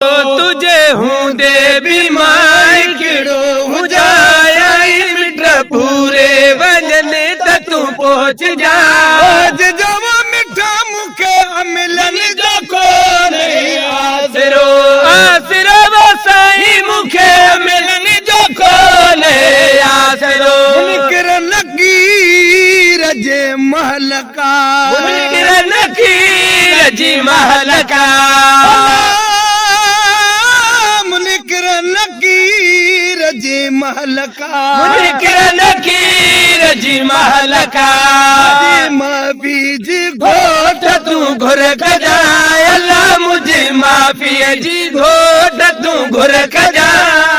तुझे हूंदे बीमार कहिड़ो हुजाया मिट पूरे वञनि त तूं पहुच जा जवा मिठा मूंखे मिलनि जो कोन्हे आसरो आसरो वो साईं मूंखे मिलनि जो कोन्हे आसरो मुनकिर लकीर जे महल का मुनकिर लकीर जी महल का लकीर जी महल का मुनकिर लकीर जी महल का माफ़ी जी घोट तूं घुर कजा अल्लाह मुझे माफ़ी जी घोट तूं घुर कजा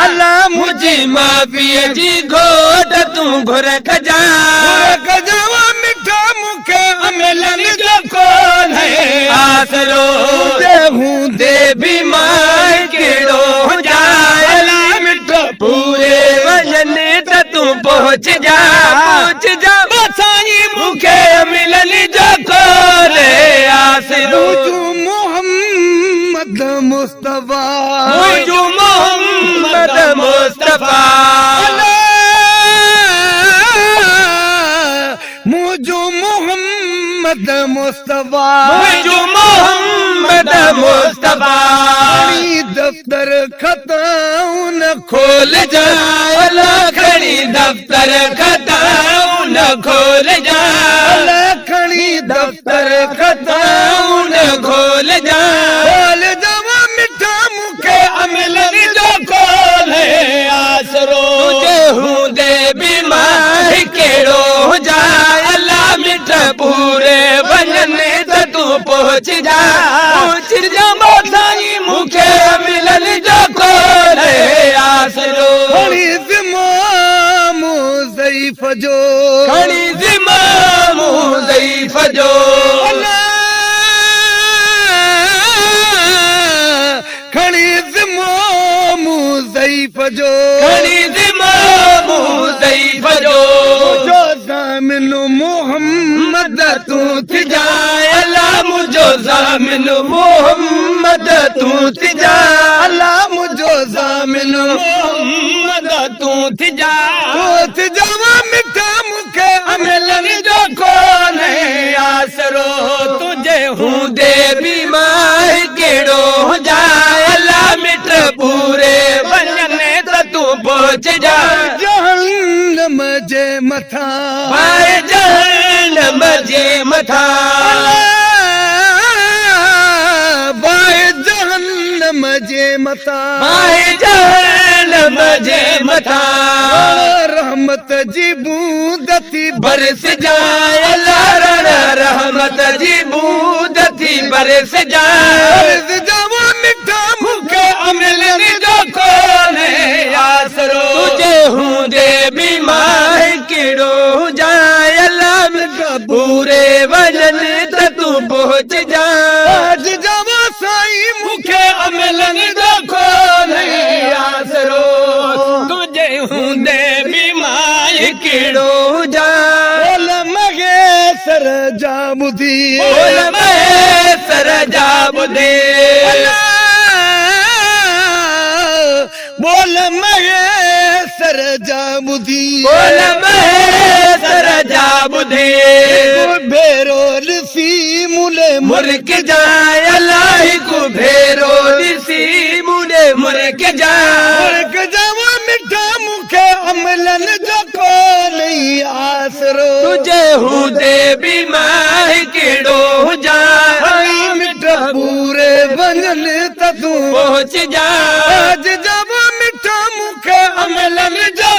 अल्लाह मुझे माफ़ी जी घोट तूं घुर कजा कजावा मिठा मूंखे मिलनि जो कोन्हे आसरो हूंदे बीमार कहिड़ो पूरे वजन त तूं पहुच जा साईं मूंखे मिलनि जो कोन्हे आसरो मोहम्मद मुस्तफा मुझो मोहम्मद मुस्तफा मुझो मोहम्मद मुस्तफा मुझो मोहम्मद मुस्तफा दफ्तर खताऊं न खोल जा खड़ी दफ्तर खताऊं न खोल जा खड़ी दफ्तर खताऊं न खोल जा मिठा मूंखे मिलनि जो कोन्हे आसरो तुझे हूंदे बीमार कहिड़ो हुजाए अल्लाह मिठ पूरे वञनि त तूं पहुच जा साईं मूंखे मिलनि जो कोन्हे आसरो खणी ज़िमाम ज़ईफ़ जो खणी ज़िमाम ज़ईफ़ जो खणी ज़िमाम ज़ईफ़ जो खणी ज़िमाम ज़ईफ़ जो ज़ामिन मोहम्मद तूं थी जाए अल्लाह मुझो ज़ामिन मोहम्मद तूं थी जा अल्लाह मुझो ज़ामिन मोहम्मद तूं थी जा मिठा मूंखे मिलनि जो कोन्हे आसरो तुझे हूंदे बीमार कहिड़ो हुजाए अल्लाह मिठ पूरे वञनि त तूं पहुच जा जहन्नम जे मथां पाए जहन्नम जे मथां जे मथा रहमत जी बूंद थी बरस जाए अल्लाह रहमत जी बूंद थी बरस जाए मिठा मूंखे मिलनि जो कोन्हे आसरो तुझे हूंदे बीमार कहिड़ो हुजाए अल्लाह मिठा पूरे वञनि त तूं पहुच जा साईं मूंखे मिलनि जो कोन्हे आसरो तुझे हूंदे बीमार कहिड़ो हुजाए महेसर जा ॿुधी महेसर जा ॿुधी बोल महेसर जा ॿुधी बोल महेसर जा ॿुधी भेरो ॾिसी मुले मुर्क जाए अल्लाह को भेरो ॾिसी मुले मुर्क जावा मिठा मूंखे मिलनि जो कोन्हे आसरो तुझे हूंदे बीमार कहिड़ो हुजाए मिठ पूरे वञनि त तूं पहुच जा मिठा मूंखे मिलनि जो